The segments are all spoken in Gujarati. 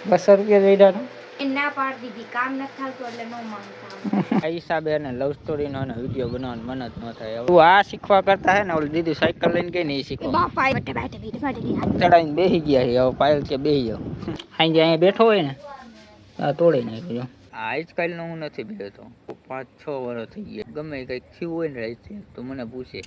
₹200 જઈડા ના પાડી દીધી કામ ન થાતું એટલે નો માંગતા આ હિસાબે એને લવ સ્ટોરી નો વિડીયો બનાવવાનું મન જ ન થાય. તું આ શીખવા કરતા હે ને ઓલી દીદી સાયકલ લઈને ગઈ ને એ શીખવા બાપા બેઠે બેઠે ચડાઈને બેસી ગયા છે. હવે પાયલ કે બેસી જાવ સાંજે અહીંયા બેઠો હોય ને આ તોડી નાખ્યો. આજકાલનો હું નથી બેઠો 5-6 વર્ષ થઈ ગયા. ગમે કંઈક થયું હોય ને રાતે તો મને પૂછે.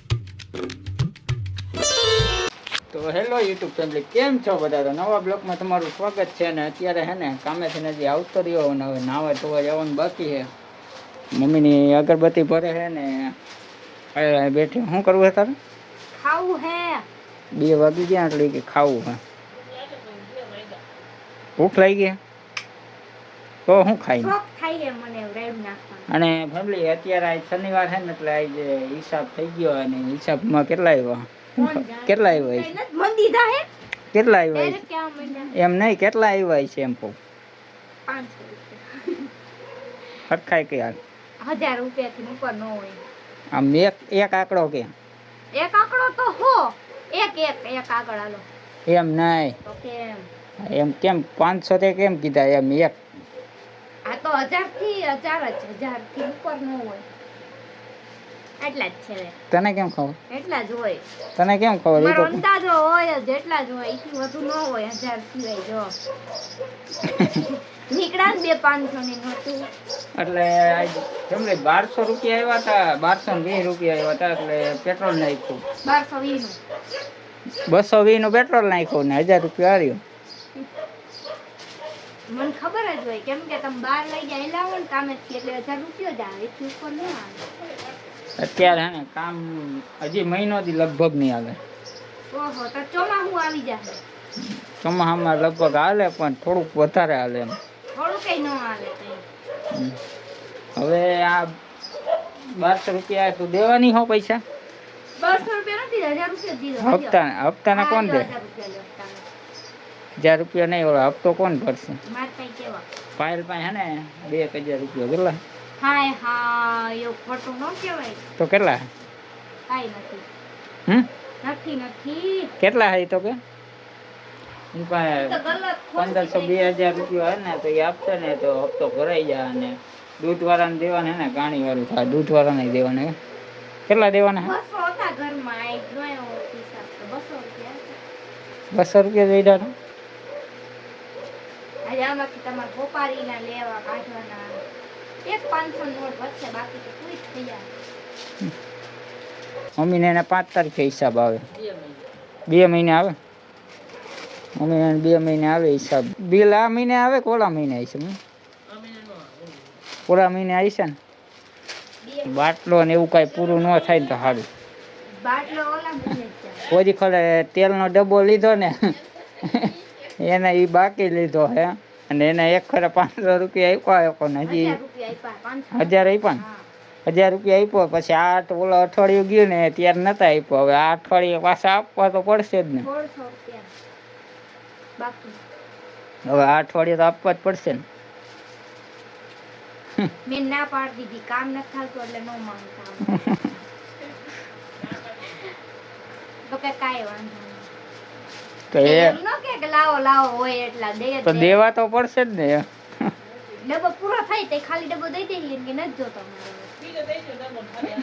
તો હેલો યુટ્યુબ ફેમિલી, કેમ છો બધા? તો નવા બ્લોગમાં તમારું સ્વાગત છે. અને અત્યારે હે ને કામેથી નથી આવતો રહ્યો અને હવે નાવા ધોવા જવાનું બાકી છે. મમ્મીની અગરબત્તી ભરે છે ને બેઠી. શું કરવું છે તારે? ખાવું હે 2 વાગી ગયા એટલે કે ખાવું હે. ભૂખ લાગી ગઈ તો શું ખાઈ મને રેડ નાખવાનું. અને ફેમિલી અત્યારે આજ શનિવાર છે ને એટલે આજે હિસાબ થઈ ગયો. અને હિસાબમાં કેટલા આવ્યા કેટલા આવ્યા કેટલા આવ્યા એમ નહીં, કેટલા આવ્યા છે એમ કહું. 500 હરખાય કે યાર 1000 રૂપિયાથી ઉપર ન હોય. આમ એક આંકડો કે એક આંકડો તો હો એક આંકડો હાલો એમ નહીં તો કેમ એમ કેમ 500 તે કેમ કીધા એમ એક આ તો 1000 થી 1000 થી ઉપર ન હોય. એટલા જ છે. તને કેમ ખબર? એટલા જ હોય. તને કેમ ખબર? મારો અંદાજો હોય જેટલા જ હોય, એથી વધુ ન હોય. 1000 સિવાય જો નીકળા ને 200-500 ની નોટું એટલે આજ કેમલે 1200 રૂપિયા આવ્યા હતા. 1220 રૂપિયા આવ્યા હતા. એટલે પેટ્રોલ નાખ્યું 220 નું પેટ્રોલ નાખ્યું ને 1000 રૂપિયા આવ્યો. મને ખબર જ હોય કેમ કે તમે 12 લઈ ગયા એલાવો ને કામેથી એટલે 1000 રૂપિયા જ આવે, એથી ઉપર ન આવે. અત્યારે હે ને કામ હજી મહિનો થી લગભગ નહીં આવે. ઓહો, તો ચોમાસું આવી જાય. ચોમાસામાં લગભગ હાલે પણ થોડુંક વધારે હાલે એમ. થોડું કઈ ન હાલે કઈ. હવે આ 1200 રૂપિયા તું દેવાની હો પૈસા? 1200 રૂપિયા નથી, 1000 રૂપિયા દીધો. હપ્તાના કોણ દે? 1000 રૂપિયા નહીં, ઓલો હપ્તો કોણ ભરશે? માર કઈ કેવા પાયલ પાસે હે ને 2000 રૂપિયા કેટલા? હાય હા, એવું ખોટું ન કહેવાય. તો કેટલા? કાઈ નથી. નથી કેટલા હે તો કે? તો ગલત 1500-2000 રૂપિયા હે ને તો એ આપશે ને તો હપ્તો ભરાઈ જાય. અને દૂધ વાળાને દેવાને હે ને ગાણી વાળું થાય. દૂધ વાળાને દેવાને કેટલા દેવાના? 200 હતા ઘરમાં. આ જોયો હિસાબ તો 200 રૂપિયા. 200 રૂપિયા દઈ દો. આજે આમાંથી તમારે ભોપારીના લેવા કાઢવાના. એક 500 નોટ વધશે, બાકી તો પૂરી થઈ જાય. મમ્મીને એને 5 તારીખે હિસાબ આવે. 2 મહિને આવે. મમ્મીને 2 મહિને આવે હિસાબ. બિલ આ મહિને આવે કે ઓલા મહિને આવશે? ઓલા મહિને આવશે ને. બાટલો ને એવું કાંઈ પૂરું ન થાય ને તો સારું. બાટલો ઓલા મહિને કોઈ ખરે તેલનો ડબ્બો લીધો ને એને એ બાકી લીધો હે. અને એને એક ખરે 500 રૂપિયા આપ્યા ને હજી 1000 આપ્યા ને 1000 રૂપિયા આપ્યો. પછી આ ઓલો અઠવાડિયું ગયું ને ત્યારે નતા આપ્યો. હવે આ અઠવાડિયે પાછા આપવા તો પડશે જ ને. હવે આ અઠવાડિયે તો આપવા જ પડશે ને. મેં ના પાડી દીધી કામ ન થાતું એટલે નો માંગતા. તો કે કાઈ વાંધો નહીં. તો એ નો કે લાવો હોય એટલા દે તો દેવા તો પડશે જ ને. ડબ્બો પૂરો થાય તે ખાલી ડબ્બો દઈ દઈએ કે ન જોતો મારે. બીજો દઈજો ડબ્બો ખાલી.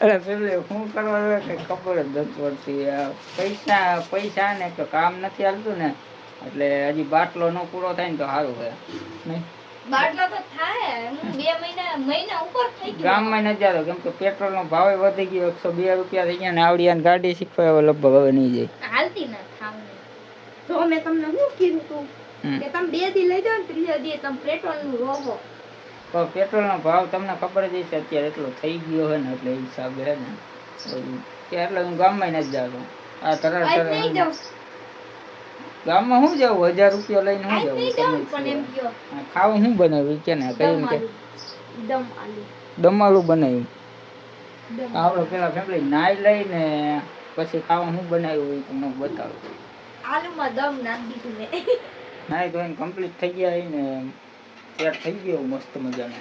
અરે પેલે શું કરવા કે ખબર જ નથી પડતી. પૈસા ને તો કામ નથી હાલતું ને એટલે હજી બાટલો નો પૂરો થાય ને તો સારું છે નહીં. બાટલો તો થાય 2 મહિના ઉપર થઈ ગયો. ગામમાં નથી જતો કેમ કે પેટ્રોલ નો ભાવ વધી ગયો. 102 રૂપિયા થઈ ગયા ને આવડિયાની ગાડી શીખવા હવે લગભગ હવે નહીં જાય. હાલતી ના થાવને. તો મેં તમને શું કીધું તું કે તમે 2 દી લઈ જાવ ને 3જા દી તમે પેટ્રોલ નું રોવો. તો પેટ્રોલ નો ભાવ તમને ખબર જ છે અત્યારે એટલો થઈ ગયો હોય ને એટલે હિસાબે હે ને એટલે હું ગામમાં નથી જતો. આ તરત ગામમાં શું જવું 1000 રૂપિયા લઈને શું જવું? ખાવું શું બનાવ્યું કે ને કહ્યું કે દમ આલુ બનાવ્યું. આપણે પેલા ફેમિલી નાઈ લઈને પછી ખાવા શું બનાવ્યું એ તમને બતાવું. આલુમાં દમ નાખી દીધું મેં. નાઈ ધોઈને કમ્પ્લીટ થઈ ગયા ને તૈયાર થઈ ગયો મસ્ત મજાનો.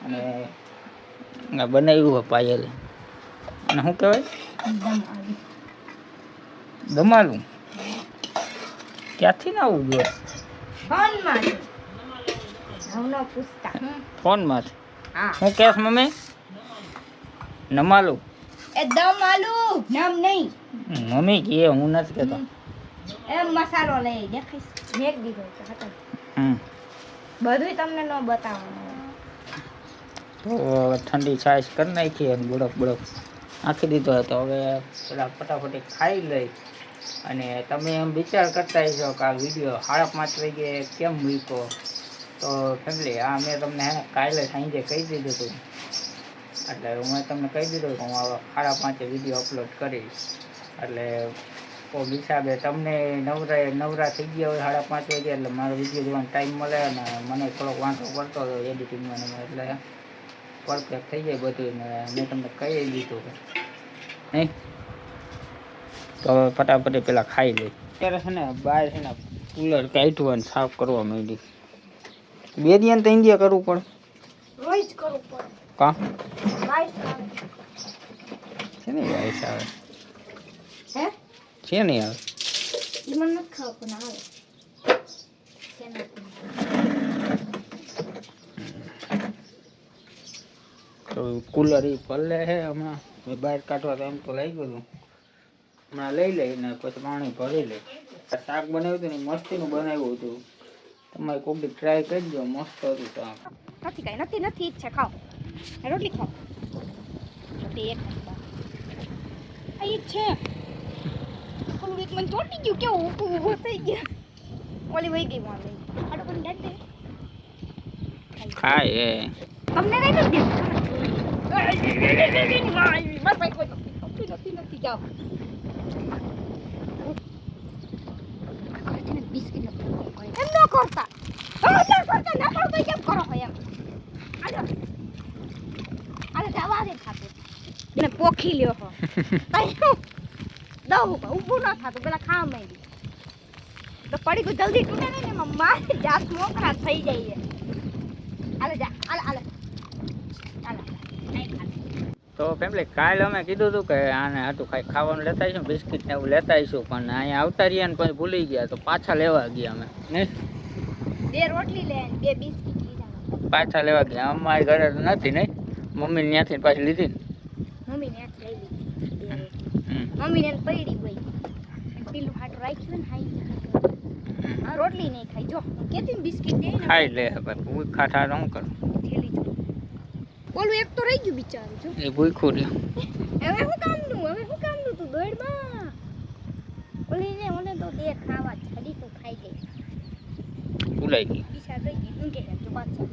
અને બનાવ્યું હોય પાયલ. અને શું કહેવાય? દમાલું. ક્યાંથી ના આવું જોઈએ ફોનમાં હું ન પૂછતા ફોનમાં હા હું કેસ મમ્મી નમાલું એ દમ આલુ નામ નહીં મમ્મી કે હું નથી કહેતો એમ મસાલો લઈ દેખાઈશ મેક દીધો તો હતો બધુંય તમને ન બતાવવાનું તો ઠંડી છાશ કરી નાખી અને બળક નાખી દીધો હતો હવે પેલા ફટાફટ ખાઈ લઈ અને તમે એમ વિચાર કરતા હશો કે આ વિડીયો 5:30 વાગે કેમ મૂક્યો તો ફેમિલી આ મેં તમને હે કાલે સાંજે કહી દીધું હતું એટલે મેં તમને કહી દીધું કે હું આવા 5:30 વિડીયો અપલોડ કરીશ એટલે ઓ હિસાબે તમને નવરા થઈ ગયા હોય 5:30 વાગે એટલે મારો વિડીયો જોવાનો ટાઈમ મળે અને મને થોડોક વાંધો પડતો હતો એડિટિંગમાં એટલે પરફેક્ટ થઈ જાય બધું ને મેં તમને કહી દીધું નહીં તો હવે ફટાફટ પેલા ખાઈ લઈ અત્યારે છે ને બહાર છે ને કુલર કાઢવું અને સાફ કરવા માંડી 2 દિવસ તો ઇન્ડિયા કરવું પડે રોજ કરવું પડે કા વાઈસ આવે છે ને વાઈસ આવે હે છે નહીં આવે ઈ મને નથી ખબર પણ આવે શેના તો કુલર એ પલ્લે છે હમણાં બહાર કાઢવા તો એમ તો લઈ ગયું હમણાં લઈ લઈને પછી પાણી ભરી લઈ શાક બનાવ્યું હતું ને મસ્તીનું બનાવ્યું હતું તમારે કોઈક દી ટ્રાય કરજો મસ્ત હતું શાક નથી કાંઈ નથી ઈચ્છા ખાઓ રોટલી ખાઓ રોટલી એક આ ઈ છે ઓલું એક મને ચોટી ગયું કેવું ઊભું થઈ ગયા ઓલી વહી ગઈ વાંધો આડો પણ ડટ દે ખાય એ તમને કઈ નથી બસ ભાઈ કોઈ નથી જાઓ બિસ્કિટ એમ ન કરતા ના કરો તો કેમ કરો હોય એમ આલે જવા દે ખાતું એને પોખી લ્યો હો દઉં ઊભું ન થાતું પેલા ખા માંડી તો પડી ગયું જલ્દી તૂટે નહીં ને એમાં મારી જાત મોકરા થઈ જાય આલે જા આલે તો ફેમિલી કાલે અમે કીધું હતું કે આને હાટું ખાવાનું લેતા આવીશું બિસ્કિટ ને એવું લેતા આવીશું પણ અહીંયા આવતા રહ્યા ને પછી ભૂલી ગયા તો પાછા લેવા ગયા અમે નહીં 2 રોટલી લે 2 બિસ્કિટ લીધા પાછા લેવા ગયા અમારી ઘરે તો નથી નહીં મમ્મી ત્યાંથી પાછી લીધી ને મમ્મી ને લઈ લીધી મમ્મી ને પડી હોય પેલું હાટ રાખ્યું ને હાઈ આ રોટલી નહીં ખાઈ જો કેતી બિસ્કિટ દે ને ખાઈ લે ભાઈ ભૂખા ઠા શું કરું થેલી જો ઓલું એક તો રહી ગયું બિચારું જો એ ભૂખું રહ્યું હવે હું કામનું તું દોડમાં ઓલી ને મને તો દે ખાવા છડી તો ખાઈ ગઈ ભૂલાઈ ગઈ પીછા ગઈ ઊંઘે જો પાછા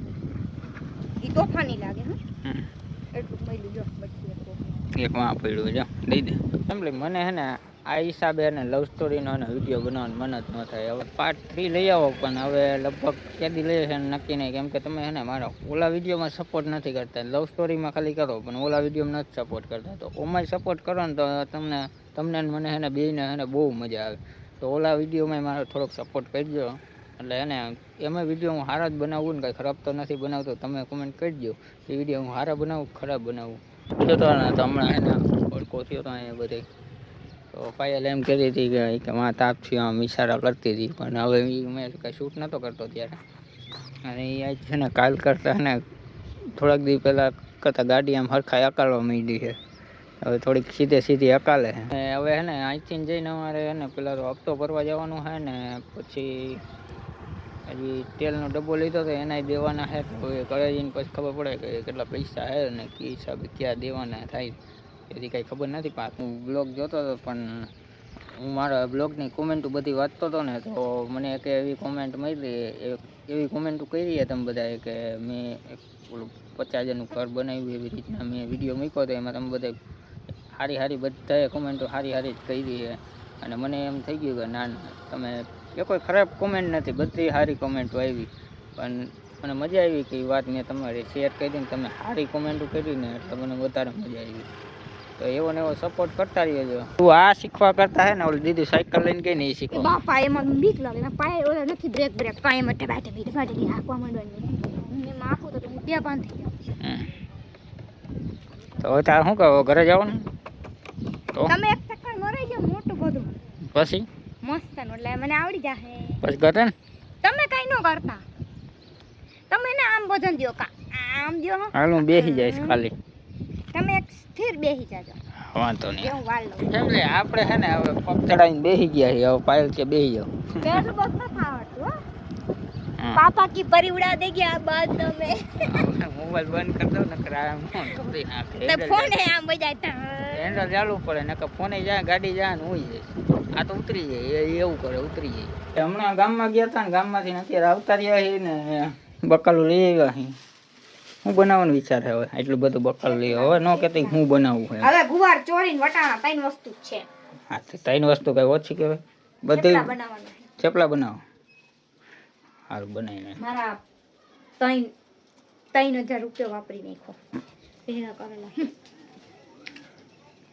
ઈ તોફાની લાગે હે એટલું મળ્યું જો બધી એક માં પડ્યું છે દઈ દે ફેમિલી મને હે ને આ હિસાબે એને લવ સ્ટોરીનો અને વિડીયો બનાવવાનું મન જ ન થાય હવે પાર્ટ 3 લઈ આવો પણ હવે લગભગ ક્યાંથી લઈએ છે નક્કી નહીં કેમ કે તમે હે ને મારા ઓલા વિડીયોમાં સપોર્ટ નથી કરતા લવ સ્ટોરીમાં ખાલી કરો પણ ઓલા વિડીયોમાં નથી સપોર્ટ કરતા તો ઓમાં સપોર્ટ કરો ને તો તમને મને હે ને બેયને હે ને બહુ મજા આવે તો ઓલા વિડીયોમાં મારો થોડોક સપોર્ટ કરજો એટલે એને એમાં વિડીયો હું સારા જ બનાવું ને કંઈ ખરાબ તો નથી બનાવતો તમે કોમેન્ટ કરજો એ વિડીયો હું સારા બનાવું ખરાબ બનાવું થયો તો ને તો હમણાં એને ઓળખો થયો તો અહીંયા બધે તો પાયલ એમ કહેતી હતી કે માં તાપ થયો આમ ઈશારા કરતી હતી પણ હવે મેં કાંઈ શૂટ નહોતો કરતો ત્યારે અને એ આજ છે ને કાલ કરતાં ને થોડાક દી પહેલાં કરતાં ગાડી આમ હરખાઈ અકાળવા માંડી છે હવે થોડીક સીધી અકાલે છે હવે હે ને અહીંથી જઈને અમારે હે ને પેલા તો હપ્તો ભરવા જવાનું છે ને પછી હજી તેલનો ડબ્બો લીધો તો એનાય દેવાના છે તો હવે ઘરે જઈને પછી ખબર પડે કે કેટલા પૈસા છે ને કે હિસાબે ક્યાં દેવાના થાય એથી કાંઈ ખબર નથી પણ હું બ્લોગ જોતો હતો પણ હું મારા બ્લોગની કોમેન્ટો બધી વાંચતો હતો ને તો મને એક એવી કોમેન્ટ મળી એવી કોમેન્ટો કરી તમે બધાએ કે મેં એક ઓલું 50,000નું ઘર બનાવ્યું એવી રીતના મેં વિડીયો મૂક્યો હતો એમાં તમે બધા સારી બધાએ કોમેન્ટો સારી જ કરી છે અને મને એમ થઈ ગયું કે ના તમે એ કોઈ ખરાબ કોમેન્ટ નથી બધી સારી કોમેન્ટો આવી પણ મને મજા આવી કે એ વાત મેં તમારી શેર કરી ને તમે સારી કોમેન્ટો કરીને એટલે મને વધારે મજા આવી તો એવો ને એવો સપોર્ટ કરતા રહેજો તું આ શીખવા કરતા હે ને ઓલી દીદી સાયકલ લઈને ગઈ ને એ શીખવા બાપા એમાં બીક લાગે ના પાય ઓલા નથી બ્રેક કાંઈ માટે બાટે હાંકવા માંડવાની મેં આખું તો હું બે બાંધી તો તાર શું કહો ઘરે જવાનું તો તમે એક ચક્કર મરાઈ જાવ મોટું બધું પછી મસ્ત એટલે મને આવડી જાહે. પછી કરે ને તમે કઈ ન કરતા, તમે ને આમ વજન દ્યો કા આમ દ્યો હો. હાલ હું બેસી જઈશ ખાલી, તમે એક સ્થિર બેસી જાજો. વાંધો નહીં. હું વાળ લઉં. એટલે આપણે છે ને હવે પગ ચડાવીને બેસી ગયા છીએ, હવે પાયલ કે બેસી જાઓ. પેલું બસ ન આવડતું હો. હા. પાપા કી પરી ઉડા દે ગયા બાદ તમે. મોબાઈલ બંધ કરી દો નકર આમ ફોન કરી નાખે. તો ફોન હે આમ બજાય હેન્ડલ ચાલુ પડે નકર ફોને જાય ગાડી જાય ને ઉઈ જાય. આ તો ઉતરી જાય એવું કરે, ઉતરી જાય. હમણાં ગામમાં ગયા હતા ને, ગામમાંથી અત્યારે આવતા રહ્યા છીએ ને બકાલું લઈ આવ્યા છીએ. હું બનાવવાનો વિચાર છે હવે, એટલું બધું બકાલું લઈ હવે ન કહેતી હું બનાવવું છે. હવે ગુવાર ચોરીને વટાણા ત્રણ વસ્તુ જ છે. હા તો ત્રણ વસ્તુ કઈ ઓછી કહેવાય, બધી કેટલા બનાવવાના છે? ચેપલા બનાવો. સારું બનાવીને મારા 3000 રૂપિયા વાપરી નાખો ભેગા કરેલા.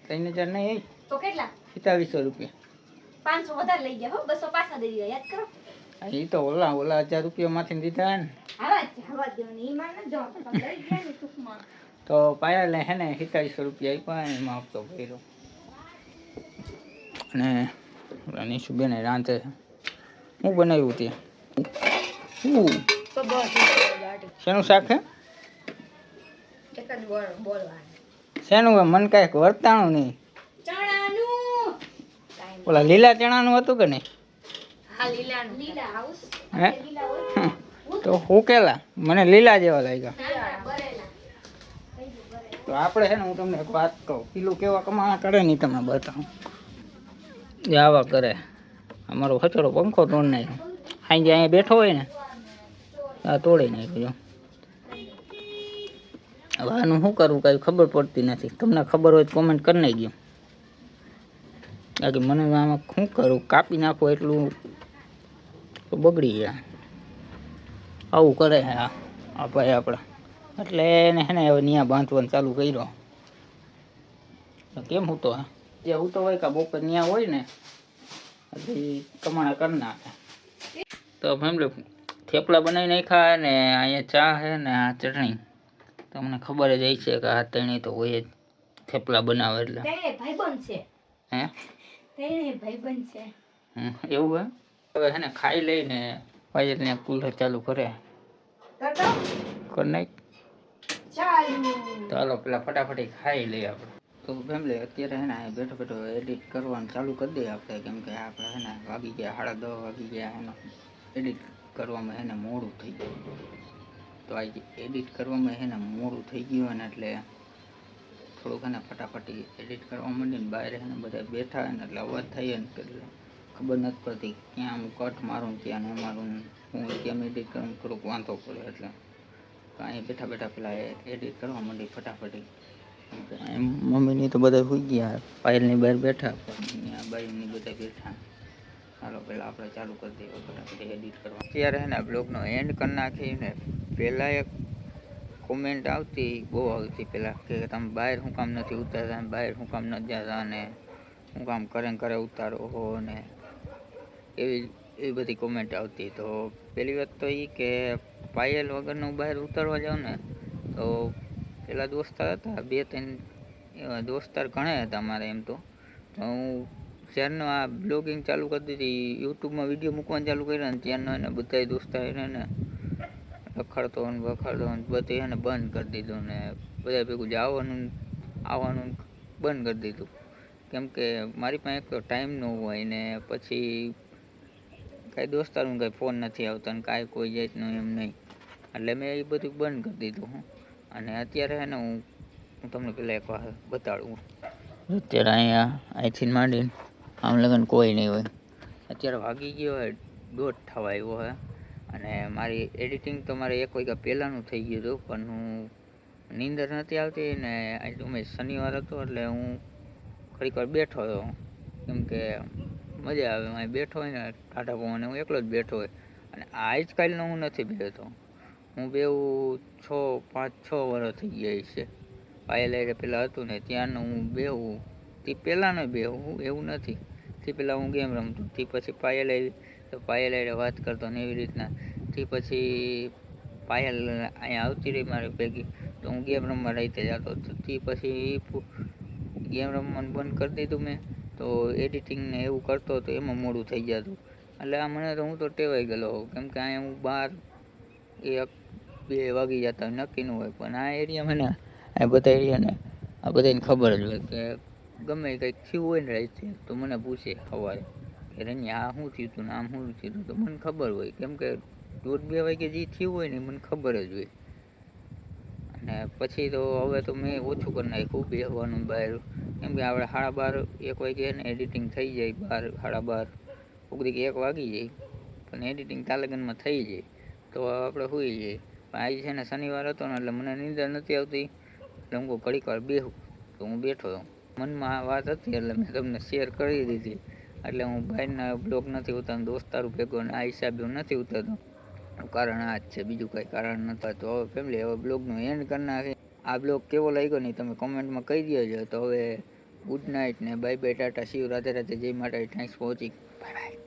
3000 નહીં, તો કેટલા? 4700 રૂપિયા. 500 વધારે લઈ ગયા હો, 200 પાછા દઈ દીધા, યાદ કરો. એ તો ઓલા 1000 રૂપિયા માંથી દીધા ને. હવા દો ને, ઈ માર ન જો તમે લઈ ગયા ને ટૂંકમાં. તો પાયલે હે ને 4700 રૂપિયા આપ્યા ને એમાં હપ્તો ભર્યો. અને નીશુબેન રાંધે હું બનાવ્યું ત્યાં તો બસ ગાડી શેનું શાક હે? એક જ બોલવાનું. શેનું હે? મને કાંઈક વર્તાણું નહીં. ચણાનું ઓલા લીલા ચણાનું હતું કે નહીં? હા લીલાનું. લીલા હાઉસ હે? લીલા હોય તો હુકેલા મને લીલા જેવા લાગ્યા. બરેલા. તો આપણે છે ને હું તમને એક વાત કહું, પેલું કેવા કમાણા કરે નહીં તમને બતાવું. જે આવા કરે અમારો હચોડો પંખો તોડ નાખ્યો. સાંજે અહીંયા બેઠો હોય ને આ તોડી નાખ્યો. હવે આનું શું કરવું કાંઈ ખબર પડતી નથી. તમને ખબર હોય તો કોમેન્ટ કરી નાખજો. બાકી મને આમાં શું કરું, કાપી નાખો એટલું તો બગડી જાય. આવું કરે છે આ ભાઈ આપણા. એટલે એને હે ને હવે ત્યાં બાંધવાનું ચાલુ કર્યો. કેમ હું તો જે હું તો હોય કે બપોર ત્યાં હોય ને હજી કમાણા કરી નાખે. તો ફેમિલી થેપલા બનાવી નાખ્યા ને અહીંયા ચા છે ને આ ચટણી. તમને ખબર જ છે કે આ તેણી તો હોય જ થેપલા બનાવે એટલે. તેને ભાઈબંધ છે. હે? તેને ભાઈબંધ છે. એવું હે? હવે હે ને ખાઈ લઈને ભાઈ ને કુલર ચાલુ કરે. કરતો કર નાખ. ચાલુ. ચાલો પેલા ફટાફટી ખાઈ લઈએ આપણે. તો ફેમિલી અત્યારે હે ને બેઠો બેઠો એડિટ કરવાનું ચાલુ કરી દઈએ આપણે, કેમ કે આપણે હે ને વાગી ગયા 10:30 વાગી ગયા. એનો એડિટ કરવામાં એને મોડું થઈ ગયું. તો આ એડિટ કરવામાં એને મોડું થઈ ગયું ને એટલે થોડુંક એને ફટાફટી એડિટ કરવા માંડીને બહાર એને બધા બેઠા હોય ને એટલે અવાજ થાય ને એટલે ખબર નથી પડતી ક્યાં હું કટ મારું ક્યાં ન મારું, હું કેમ એડિટ કરું, થોડુંક વાંધો પડે. એટલે તો અહીંયા બેઠા બેઠા પેલા એડિટ કરવા માંડી ફટાફટી. મમ્મીની તો બધા સુઈ ગયા, પાયલની બહાર બેઠા, ત્યાં બાઈની બધા બેઠા. ચાલો પહેલાં આપણે ચાલુ કરી દઈએ ફટાફટ એડિટ કરવા. અત્યારે છે ને બ્લોગનો એન્ડ કરી નાખીને પહેલાં એક કોમેન્ટ આવતી, બહુ આવતી પહેલાં, કે તમે બહાર શું કામ નથી ઉતારતા, બહાર શું કામ નથી જતા ને શું કામ કરે ઉતારો હો ને એવી બધી કોમેન્ટ આવતી. તો પહેલી વાત તો એ કે પાયલ વગરનું બહાર ઉતારવા જાઉં ને તો પેલા દોસ્તાર હતા 2-3 એવા દોસ્તાર ઘણા હતા મારે એમ તો હું જ્યારનો આ બ્લોગિંગ ચાલુ કરી દીધી, યુટ્યુબમાં વિડીયો મૂકવાનું ચાલુ કર્યા ને ત્યારનો એને બધા દોસ્તાર એને રખડતો ને વખડતો ને બધું એને બંધ કરી દીધું ને બધા ભેગું આવવાનું બંધ કરી દીધું. કેમ કે મારી પાસે એક તો ટાઈમ ન હોય ને પછી કાંઈ દોસ્તારનું કાંઈ ફોન નથી આવતા ને કાંઈ કોઈ જાતનું એમ નહીં, એટલે મેં એ બધું બંધ કરી દીધું. અને અત્યારે છે ને હું તમને પહેલાં એક વાર બતાડું. અત્યારે અહીંથી માંડીને આમ લગન કોઈ નહીં હોય. અત્યારે વાગી ગયો હોય 1:30 થવા આવ્યો હોય અને મારી એડિટિંગ તો મારે 1 વાગ્યા પહેલાંનું થઈ ગયું હતું, પણ હું નીંદર નથી આવતી ને આજે અમે શનિવાર હતો એટલે હું ઘડીક વાર બેઠો હતો. કેમ કે મજા આવે અહીં બેઠો હોય ને ટાટા પવને, હું એકલો જ બેઠો હોય. અને આજકાલનો હું નથી બેઠતો, હું બેવું 5-6 વર્ષ થઈ ગયા છે. પાયલ પહેલાં હતું ને ત્યારનું હું બેહું, તે પહેલાંનો બેહું એવું નથી. તે પહેલાં હું ગેમ રમતો, તે પછી પાયલ આવી તો પાયલ વાત કરતો ને એવી રીતના. તે પછી પાયલ અહીંયા આવતી રહી મારી ભેગી તો હું ગેમ રમવા રાતે જતો હતો. તે પછી ગેમ રમવાનું બંધ કરી દીધું મેં, તો એડિટિંગ ને એવું કરતો હતો એમાં મોડું થઈ જતું. એટલે આ મને તો હું તો ટેવાઈ ગયેલો હોઉં, કેમ કે અહીંયા હું 12-1-2 વાગી જતા નક્કી ન હોય, પણ આ એરિયામાં ને આ બધા એરિયાને આ બધાને ખબર જ હોય કે ગમે કંઈક થયું હોય ને રાતે તો મને પૂછે સવારે કે રણ્યા આ શું થયું હતું ને આમ શું થયું હતું, તો મને ખબર હોય, કેમ કે 1-2 વાગે જે થયું હોય ને મને ખબર જ હોય. અને પછી તો હવે તો મેં ઓછું કરી નાખ્યું બેસવાનું બહાર, કેમ કે આપણે 12:30-1 વાગે ને એડિટિંગ થઈ જાય, 12-12:30 ઉગડીક 1 વાગી જાય, પણ એડિટિંગ તાલગનમાં થઈ જાય તો આપણે સૂઈ જઈએ. પણ આજે છે ને શનિવાર હતો ને એટલે મને નીંદર નથી આવતી, એટલે હું ઘડીક વાર બેસું, તો હું બેઠો હતો. મનમાં આ વાત હતી એટલે મેં તમને શેર કરી દીધી. એટલે હું બહારના બ્લોગ નથી ઉતારતો, દોસ્તારો ભેગો ને આ હિસાબે હું નથી ઉતારતો. કારણ આ જ છે, બીજું કંઈ કારણ નથી. તો હવે ફેમિલી હવે બ્લોગનું એન્ડ કરી નાખી. આ બ્લોગ કેવો લાગ્યો નહીં તમે કોમેન્ટમાં કહી દેજો. તો હવે ગુડ નાઇટ ને bye bye, Tata, C you, Radhe Radhe, જય માતાજી, thanks for watching, bye bye.